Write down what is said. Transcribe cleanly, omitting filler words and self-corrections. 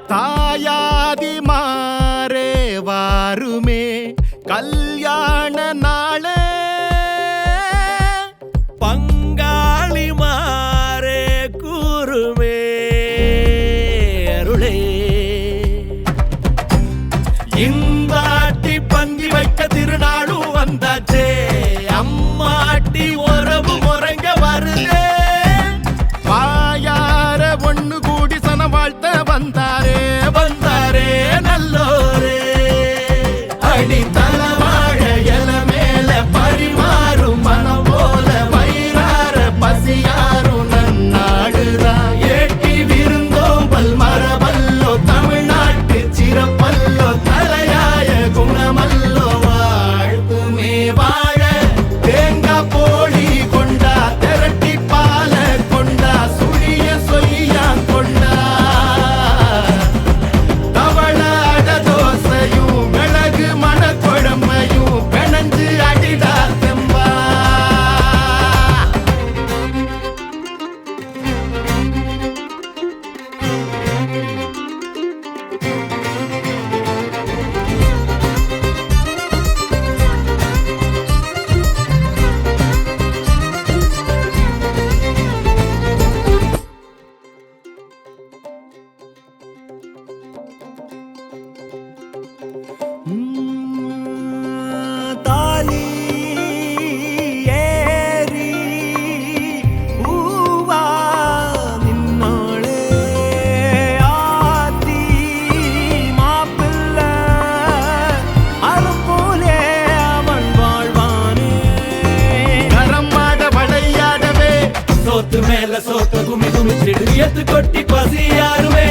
தாயாதி மாறே வாருமே கல்யாண நாளே பங்காளி மாறே கூறுமே அருளே இந்தாட்டி பந்தி வைக்க திருநாளும் வந்தாச்சே அம்மாட்டி உறவு முறைங்க வருதே வாயார ஒண்ணு கூடி சன வாழ்த்த வந்தாரே வந்தாரே நல்லோரே அடி தலவாழ எல மேல பரிமாறும் மனம் போல வயிறார பசியாரும் நன்னாடுதான் ஏட்டி விருந்தோம்பல் மரபல்லோ தமிழ்நாட்டு சிறப்பல்லோ தலையாய குணமல்லோ வாழ்த்துமே வாழ தேங்காய் போழி கொண்டா திரட்டி பால கொண்டா சுழிய சொய்யா கொண்டா தவள அட தோசையும் மிளகு மணக்குழம்பையும் பிணைஞ்சு அடிடா தெம்பா தாலி ஏறி பூவா நின்னாளே ஆத்தி மாப்பிள்ள அரும்போலே அவன் வாழ்வானே கரம்பாட வளையாடவே சோத்து மேல சோத்த குமி குமிச்சிடு எத்து கொட்டி பசியாருவே